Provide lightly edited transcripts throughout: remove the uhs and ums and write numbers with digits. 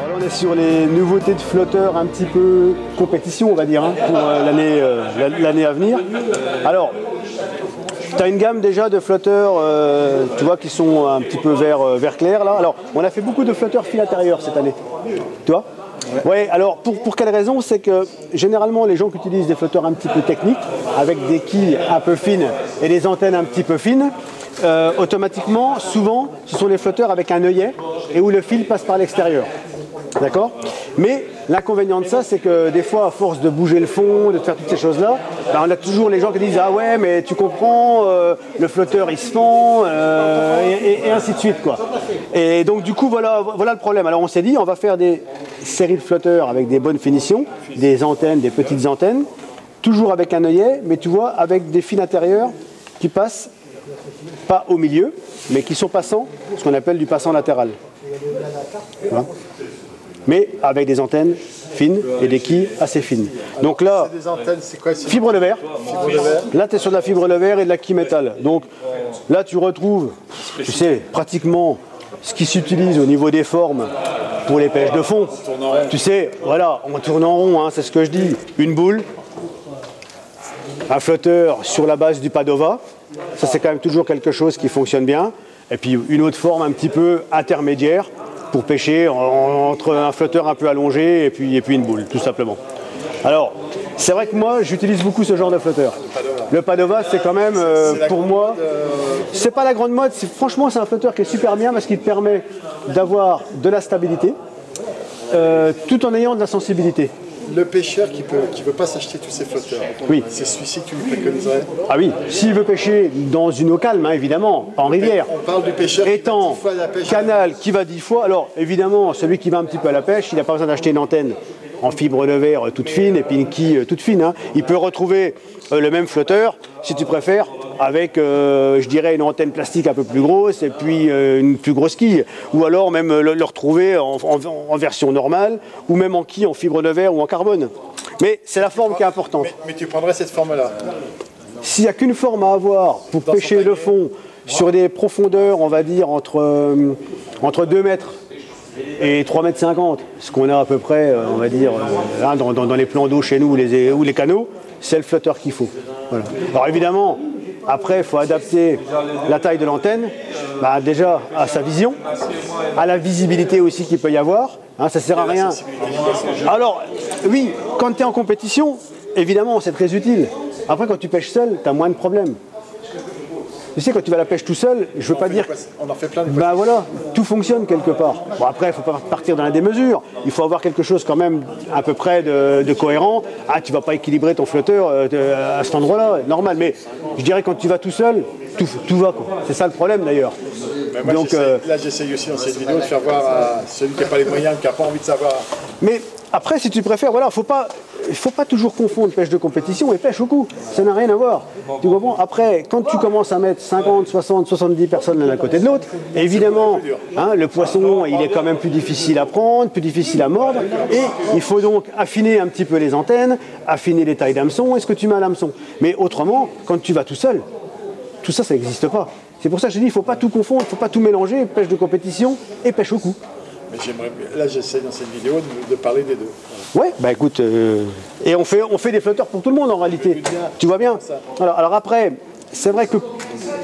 Alors là, on est sur les nouveautés de flotteurs un petit peu compétition, on va dire, hein, pour l'année à venir. Alors, tu as une gamme déjà de flotteurs, tu vois, qui sont un petit peu vert clair là. Alors, on a fait beaucoup de flotteurs fil intérieur cette année, tu vois. Ouais, alors pour quelle raison? C'est que généralement les gens qui utilisent des flotteurs un petit peu techniques, avec des quilles un peu fines et des antennes un petit peu fines, automatiquement, souvent, ce sont les flotteurs avec un œillet et où le fil passe par l'extérieur. D'accord? Mais l'inconvénient de ça, c'est que des fois, à force de bouger le fond, de faire toutes ces choses-là, ben, on a toujours les gens qui disent « Ah ouais, mais tu comprends, le flotteur il se fend, et ainsi de suite. » quoi. Et donc du coup, voilà le problème. Alors on s'est dit, on va faire des séries de flotteurs avec des bonnes finitions, des antennes, des petites antennes, toujours avec un œillet, mais tu vois, avec des fils intérieurs qui passent, pas au milieu, mais qui sont passants, ce qu'on appelle du passant latéral. Voilà. Mais avec des antennes fines et des quilles assez fines. Donc là, des antennes, c'est quoi, fibre de verre. Là, tu es sur de la fibre de verre et de la quille métal. Donc là, tu retrouves, tu sais, pratiquement ce qui s'utilise au niveau des formes pour les pêches de fond. Tu sais, voilà, on tourne en rond, hein, c'est ce que je dis. Une boule, un flotteur sur la base du Padova. Ça, c'est quand même toujours quelque chose qui fonctionne bien. Et puis une autre forme un petit peu intermédiaire pour pêcher entre un flotteur un peu allongé et puis une boule, tout simplement. Alors, c'est vrai que moi, j'utilise beaucoup ce genre de flotteur. Le Padova, c'est quand même, pour moi, c'est pas la grande mode. Franchement, c'est un flotteur qui est super bien parce qu'il te permet d'avoir de la stabilité tout en ayant de la sensibilité. Le pêcheur qui veut pas s'acheter tous ces flotteurs, oui. C'est celui-ci que tu lui préconiserais? Ah oui, s'il veut pêcher dans une eau calme, hein, évidemment, en rivière. On parle du pêcheur étang, qui va 10 fois à la pêche. Canal, qui va 10 fois. Alors, évidemment, celui qui va un petit peu à la pêche, il n'a pas besoin d'acheter une antenne en fibre de verre toute fine et puis une quille toute fine. Hein. Il peut retrouver le même flotteur, si tu préfères, avec, je dirais, une antenne plastique un peu plus grosse et puis une plus grosse quille. Ou alors même le retrouver en version normale ou même en quille, en fibre de verre ou en carbone. Mais c'est la forme qui est importante. Mais tu prendrais cette forme-là? S'il n'y a qu'une forme à avoir pour pêcher le fond sur des profondeurs, on va dire, entre 2 mètres et 3,50 mètres, ce qu'on a à peu près, on va dire, là, dans les plans d'eau chez nous ou les canaux, c'est le flotteur qu'il faut. Voilà. Alors évidemment, après, il faut adapter la taille de l'antenne, bah, déjà à sa vision, à la visibilité aussi qu'il peut y avoir. Hein, ça ne sert à rien. Alors, oui, quand tu es en compétition, évidemment, c'est très utile. Après, quand tu pêches seul, tu as moins de problèmes. Tu sais, quand tu vas à la pêche tout seul, je veux pas dire... On en fait plein de ben voilà, tout fonctionne quelque part. Bon, après, il ne faut pas partir dans la démesure. Il faut avoir quelque chose quand même à peu près de cohérent. Ah, tu ne vas pas équilibrer ton flotteur à cet endroit-là, normal. Mais je dirais quand tu vas tout seul, tout va, quoi. C'est ça le problème d'ailleurs. Donc, là, j'essaye aussi dans cette vidéo de faire voir à celui qui n'a pas les moyens, qui n'a pas envie de savoir. Mais après, si tu préfères, voilà, il ne faut pas toujours confondre pêche de compétition et pêche au coup. Ça n'a rien à voir. Tu comprends? Après, quand tu commences à mettre 50, 60, 70 personnes l'un à côté de l'autre, évidemment, hein, le poisson, il est quand même plus difficile à prendre, plus difficile à mordre. Et il faut donc affiner un petit peu les antennes, affiner les tailles d'hameçon et ce que tu mets à l'hameçon. Mais autrement, quand tu vas tout seul, tout ça, ça n'existe pas. C'est pour ça que je dis, il ne faut pas tout confondre, il ne faut pas tout mélanger, pêche de compétition et pêche au coup. Mais là, j'essaie dans cette vidéo de parler des deux. Ouais, bah écoute, et on fait des flotteurs pour tout le monde en réalité. Tu vois bien. Alors après, c'est vrai que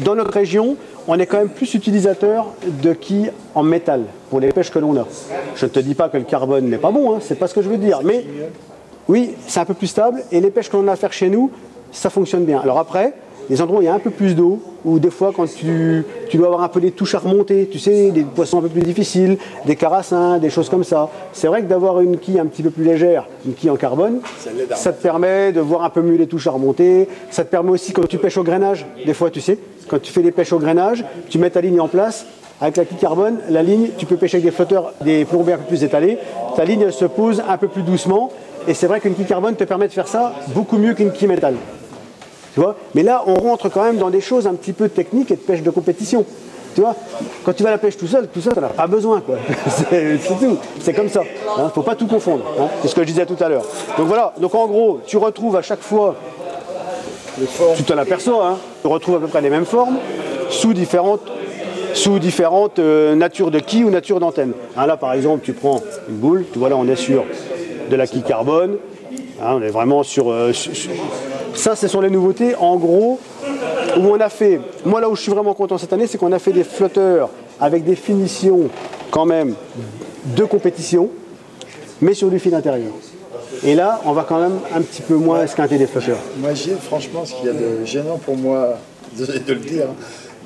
dans notre région, on est quand même plus utilisateur de quilles en métal pour les pêches que l'on a. Je ne te dis pas que le carbone n'est pas bon, hein, c'est pas ce que je veux dire. Mais oui, c'est un peu plus stable et les pêches qu'on a à faire chez nous, ça fonctionne bien. Alors après, les endroits où il y a un peu plus d'eau, ou des fois quand tu dois avoir un peu des touches à remonter, tu sais, des poissons un peu plus difficiles, des carassins, des choses comme ça. C'est vrai que d'avoir une quille un petit peu plus légère, une quille en carbone, ça te permet de voir un peu mieux les touches à remonter. Ça te permet aussi quand tu pêches au grainage, des fois tu sais, quand tu fais des pêches au grainage, tu mets ta ligne en place, avec la quille carbone, la ligne, tu peux pêcher avec des flotteurs, des plombés un peu plus étalés, ta ligne elle se pose un peu plus doucement, et c'est vrai qu'une quille carbone te permet de faire ça beaucoup mieux qu'une quille métal. Tu vois? Mais là, on rentre quand même dans des choses un petit peu techniques et de pêche de compétition. Tu vois? Quand tu vas à la pêche tout seul, tu n'en as pas besoin, quoi. C'est tout. C'est comme ça. Il ne faut pas tout confondre. Hein. C'est ce que je disais tout à l'heure. Donc voilà. Donc en gros, tu retrouves à chaque fois, tu t'en aperçois, hein, tu retrouves à peu près les mêmes formes, sous différentes sous différentes natures de quilles ou natures d'antenne. Hein, là par exemple tu prends une boule, tu vois là on est sur de la quille carbone, hein, on est vraiment sur, ça ce sont les nouveautés en gros où on a fait, moi là où je suis vraiment content cette année c'est qu'on a fait des flotteurs avec des finitions quand même de compétition mais sur du fil intérieur. Et là, on va quand même un petit peu moins esquinter des flotteurs. Moi, Gilles, franchement, ce qu'il y a de gênant pour moi, désolé de le dire,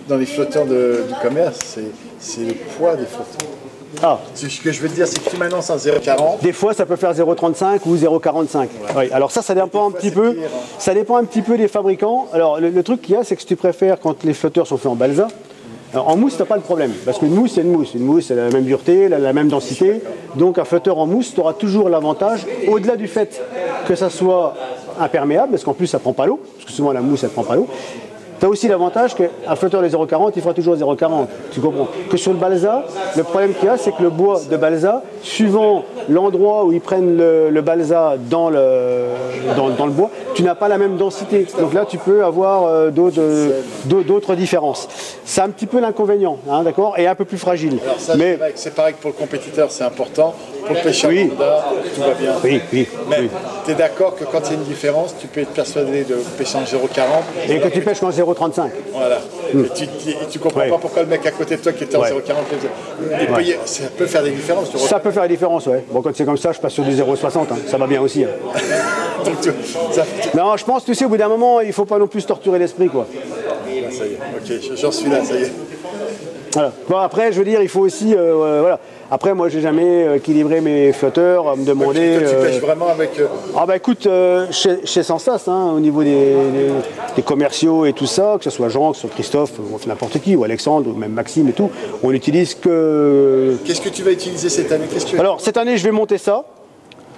dans les flotteurs du commerce, c'est le poids des flotteurs. Ah. Ce que je veux dire, c'est que tu m'annonces un 0,40. Des fois, ça peut faire 0,35 ou 0,45. Ouais. Oui. Alors ça dépend un petit peu. Ça dépend un petit peu des fabricants. Alors le truc qu'il y a, c'est que si tu préfères quand les flotteurs sont faits en balsa, en mousse, tu n'as pas le problème, parce qu'une mousse, c'est une mousse. Une mousse, elle a la même dureté, elle a la même densité. Donc, un flotteur en mousse, tu auras toujours l'avantage, au-delà du fait que ça soit imperméable, parce qu'en plus, ça ne prend pas l'eau, parce que souvent, la mousse, elle ne prend pas l'eau. Tu as aussi l'avantage qu'un flotteur de 0,40, il fera toujours 0,40. Tu comprends? Que sur le balsa, le problème qu'il y a, c'est que le bois de balsa, suivant l'endroit où ils prennent le balsa dans le bois, tu n'as pas la même densité. Donc là, tu peux avoir d'autres différences. C'est un petit peu l'inconvénient, hein, d'accord? Et un peu plus fragile. Alors ça, mais c'est pareil que pour le compétiteur, c'est important. Pour le pêcheur lambda, tout va bien. Oui. Mais tu es d'accord que quand il y a une différence, tu peux être persuadé de pêcher en 0,40. Et que tu pêches en 0,35. Voilà. Et tu comprends pas pourquoi le mec à côté de toi qui était en 0,40, ça peut faire des différences. Ça peut faire des différences, ouais. Bon, quand c'est comme ça, je passe sur du 0,60. Hein. Ça va bien aussi. Hein. Non, je pense, tu sais, au bout d'un moment, il ne faut pas non plus se torturer l'esprit, quoi. Ah, ça y est, ok, j'en suis là, ça y est. Voilà. Bon, après, je veux dire, il faut aussi, voilà. Après, moi, j'ai jamais équilibré mes flotteurs, me demander. Tu pêches vraiment avec. Ah bah écoute, chez Sensas, hein, au niveau des commerciaux et tout ça, que ce soit Jean, que ce soit Christophe, n'importe qui, ou Alexandre, ou même Maxime et tout, on n'utilise que. Qu'est-ce que tu vas utiliser cette année? Alors cette année, je vais monter ça.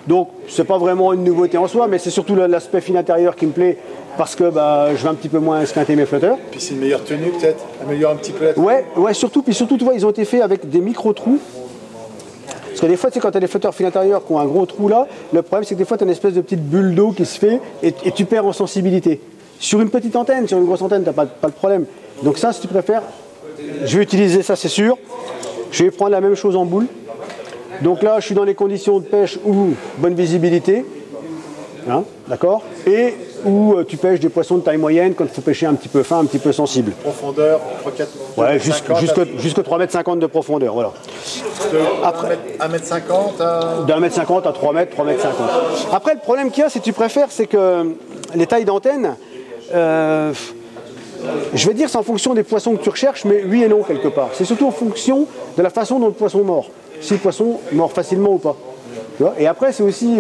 Donc, c'est pas vraiment une nouveauté en soi, mais c'est surtout l'aspect fin intérieur qui me plaît parce que je vais un petit peu moins esquinter mes flotteurs. Puis c'est une meilleure tenue peut-être, améliore un petit peu la tenue. Ouais, surtout, tu vois, ils ont été faits avec des micro-trous. Parce que des fois, tu sais, quand tu as des flotteurs fin intérieur qui ont un gros trou là, le problème c'est que des fois, tu as une espèce de petite bulle d'eau qui se fait et tu perds en sensibilité. Sur une petite antenne, sur une grosse antenne, tu n'as pas de problème. Donc ça, si tu préfères, je vais utiliser ça, c'est sûr. Je vais prendre la même chose en boule. Donc là, je suis dans les conditions de pêche où bonne visibilité, hein, d'accord, et où tu pêches des poissons de taille moyenne quand il faut pêcher un petit peu fin, un petit peu sensible. Profondeur, 3, 4, ouais, jusque 3,50 m de profondeur, voilà. Après, 1,50 m à... De 1,50 m à 3 m, 3,50 m. Après, le problème qu'il y a, si tu préfères, c'est que les tailles d'antenne, je vais dire c'est en fonction des poissons que tu recherches, mais oui et non quelque part. C'est surtout en fonction de la façon dont le poisson mord. Si le poisson mord facilement ou pas. Tu vois, et après, c'est aussi...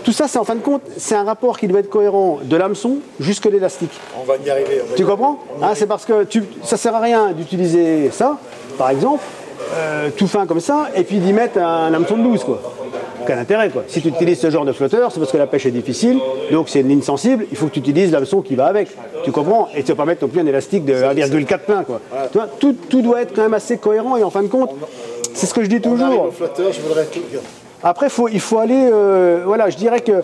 tout ça, c'est en fin de compte, c'est un rapport qui doit être cohérent de l'hameçon jusque l'élastique. On va y arriver. Tu comprends? C'est parce que ça sert à rien d'utiliser ça, par exemple, tout fin comme ça, et puis d'y mettre un hameçon de 12, quoi. Aucun intérêt, quoi. Si tu utilises ce genre de flotteur, c'est parce que la pêche est difficile, donc c'est une ligne sensible, il faut que tu utilises l'hameçon qui va avec. Tu comprends? Et tu ne vas pas mettre non plus un élastique de 1,4 plein, quoi. Voilà. Tu vois, tout doit être quand même assez cohérent, et en fin de compte, c'est ce que je dis toujours. Au flotteur, je voudrais tout. Après, il faut aller... voilà, je dirais que...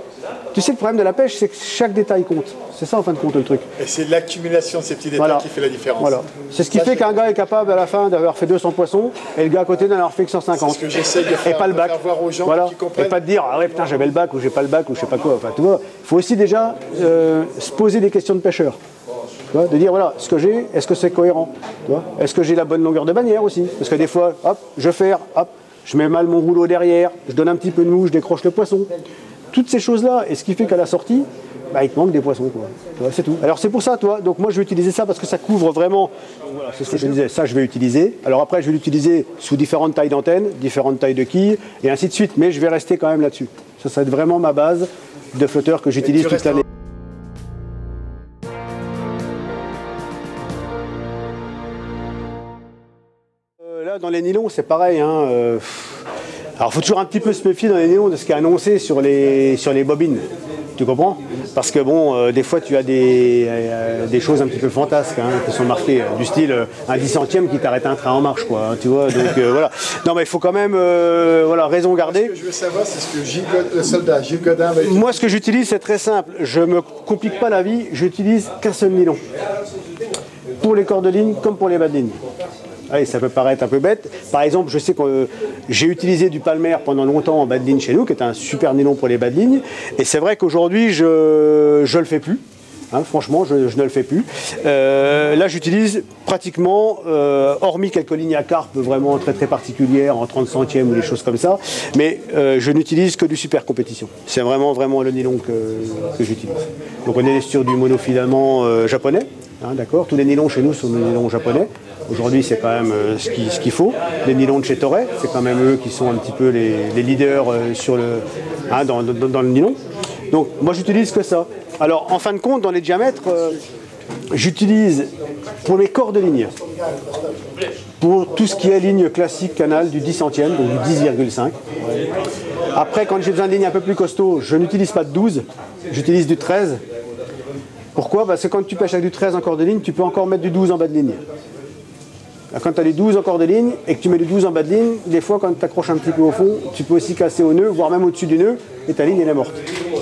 Tu sais, le problème de la pêche, c'est que chaque détail compte. C'est ça, en fin de compte, le truc. Et c'est l'accumulation de ces petits détails qui fait la différence. Voilà. C'est ce qui fait qu'un gars est capable, à la fin, d'avoir fait 200 poissons, et le gars à côté n'en avoir fait que 150. C'est ce que j'essaie de faire, et pas le bac. Faire voir aux gens qui comprennent. Et pas de dire, ah ouais, putain, j'avais le bac, ou j'ai pas le bac, ou je sais pas quoi. Enfin, tu vois, il faut aussi déjà se poser des questions de pêcheur. Tu vois, de dire, voilà, ce que j'ai, est-ce que c'est cohérent? Est-ce que j'ai la bonne longueur de bannière aussi? Parce que des fois, hop, je ferre, hop, je mets mal mon rouleau derrière, je donne un petit peu de mou, je décroche le poisson. Toutes ces choses-là, et ce qui fait qu'à la sortie, il te manque des poissons, quoi. C'est tout. Alors c'est pour ça, toi, donc moi je vais utiliser ça parce que ça couvre vraiment, voilà, c'est ce que je disais, ça je vais utiliser. Alors après je vais l'utiliser sous différentes tailles d'antennes, différentes tailles de quilles, et ainsi de suite, mais je vais rester quand même là-dessus. Ça va être vraiment ma base de flotteur que j'utilise toute l'année. Là, dans les nylons, c'est pareil, hein, alors il faut toujours un petit peu se méfier dans les nylons de ce qui est annoncé sur les bobines. Tu comprends? Parce que bon, des fois tu as des choses un petit peu fantasques, hein, qui sont marquées, du style un 10 centième qui t'arrête un train en marche, quoi, hein, tu vois, donc voilà. Non mais il faut quand même, voilà, raison garder. Ce que je veux savoir, c'est ce que le soldat Gilles Godin va utiliser. Moi ce que j'utilise, c'est très simple, je me complique pas la vie, j'utilise qu'un seul nylon. Pour les cordes de ligne comme pour les bas de ligne. Allez, ça peut paraître un peu bête. Par exemple, je sais que j'ai utilisé du palmer pendant longtemps en bas de ligne chez nous, qui est un super nylon pour les bas de ligne. Et c'est vrai qu'aujourd'hui, je le fais plus. Hein, franchement, je ne le fais plus. Là, j'utilise pratiquement, hormis quelques lignes à carpe vraiment très très particulières, en 30 centièmes ou des choses comme ça, mais je n'utilise que du super compétition. C'est vraiment le nylon que j'utilise. Donc on est sur du monofilament japonais, hein, d'accord. Tous les nylons chez nous sont des nylons japonais. Aujourd'hui, c'est quand même ce qu'il faut. Les nylons de chez Toray, c'est quand même eux qui sont un petit peu les leaders sur hein, dans le nylon. Donc moi, j'utilise que ça. Alors, en fin de compte, dans les diamètres, j'utilise pour mes corps de ligne, pour tout ce qui est ligne classique canal du 10 centième, donc du 10,5. Après, quand j'ai besoin de lignes un peu plus costauds, je n'utilise pas de 12, j'utilise du 13. Pourquoi? Parce que quand tu pêches avec du 13 en corps de ligne, tu peux encore mettre du 12 en bas de ligne. Quand tu as les 12 en corps de ligne et que tu mets du 12 en bas de ligne, des fois quand tu accroches un petit peu au fond, tu peux aussi casser au nœud, voire même au-dessus du nœud, et ta ligne elle est morte.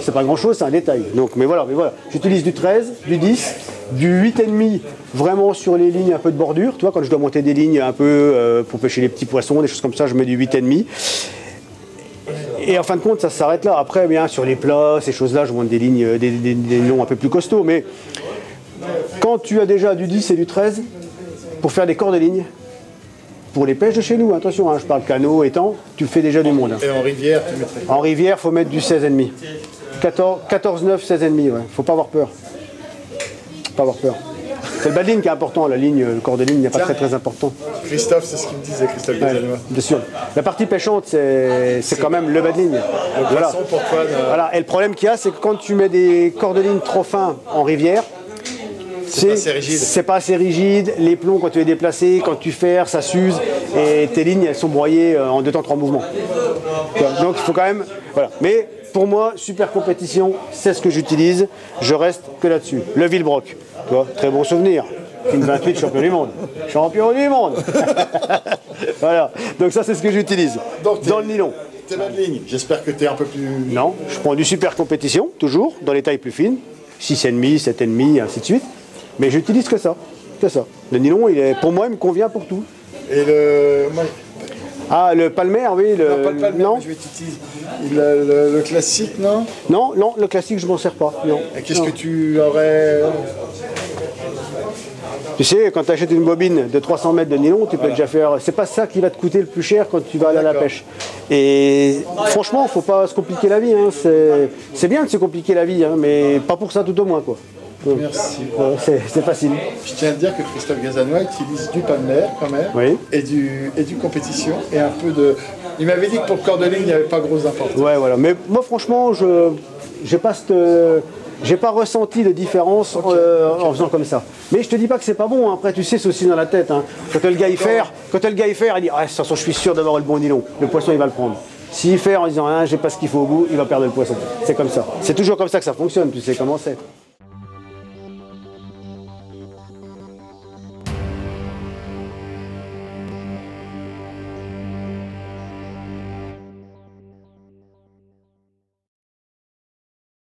C'est pas grand chose, c'est un détail. Donc, mais voilà. J'utilise du 13, du 10, du 8,5 vraiment sur les lignes un peu de bordure. Tu vois, quand je dois monter des lignes un peu pour pêcher les petits poissons, des choses comme ça, je mets du 8,5. Et en fin de compte, ça s'arrête là. Après, bien sur les plats, ces choses-là, je monte des lignes, des nylons un peu plus costauds. Mais quand tu as déjà du 10 et du 13, pour faire des corps de ligne, pour les pêches de chez nous, attention, hein, je parle canot, étang, tu fais déjà du monde. Hein. Et en rivière, tu mettrais? En rivière, il faut mettre du 16,5. 14, 9, 16,5, ouais. Faut pas avoir peur. Pas avoir peur. C'est le bas de ligne qui est important, la ligne, le corps de ligne n'est pas très important. Christophe, c'est ce qu'il me disait, Christophe Gazanois. Bien sûr. La partie pêchante, c'est quand même le bas de ligne. Voilà. Pour toi, Voilà. Et le problème qu'il y a, c'est que quand tu mets des corps de ligne trop fins en rivière, c'est pas assez rigide. Les plombs, quand tu les déplaces, quand tu ferres, ça s'use. Et tes lignes, elles sont broyées en 2 temps 3 mouvements. Donc il faut quand même... Voilà. Mais pour moi, super compétition, c'est ce que j'utilise. Je reste que là-dessus. Le Villebrock. Tu vois, très bon souvenir. Une 28, champion du monde. Champion du monde. Voilà. Donc ça, c'est ce que j'utilise. Dans le nylon. T'es bas de ligne. J'espère que tu es un peu plus... Non, je prends du super compétition, toujours, dans les tailles plus fines. 6,5, 7,5, ainsi de suite. Mais j'utilise que ça. Le nylon, pour moi, il me convient pour tout. Et le... Ah, le palmer, oui. Non, pas le palmer, non. je vais t'utiliser. Le classique, non? Non, le classique, je m'en sers pas. Non. Et qu'est-ce que tu aurais... Tu sais, quand tu achètes une bobine de 300 mètres de nylon, tu peux déjà faire... C'est pas ça qui va te coûter le plus cher quand tu vas aller à la pêche. Et franchement, faut pas se compliquer la vie. Hein. C'est bien de se compliquer la vie, hein, mais pas pour ça tout au moins, quoi. Merci. C'est facile. Je tiens à dire que Christophe Gazanois utilise du palmer quand même, oui. et du compétition, et un peu de... Il m'avait dit que pour le corps de ligne, il n'y avait pas gros importance. Ouais, voilà. Mais moi, franchement, j'ai pas ressenti de différence en faisant comme ça. Mais je te dis pas que c'est pas bon, hein. Après tu sais, c'est aussi dans la tête. Hein. Quand le gars il fait, il dit ah, de toute façon je suis sûr d'avoir le bon nylon. Le poisson il va le prendre. S'il fait en disant ah, j'ai pas ce qu'il faut au bout, il va perdre le poisson. C'est comme ça. C'est toujours comme ça que ça fonctionne, tu sais comment c'est.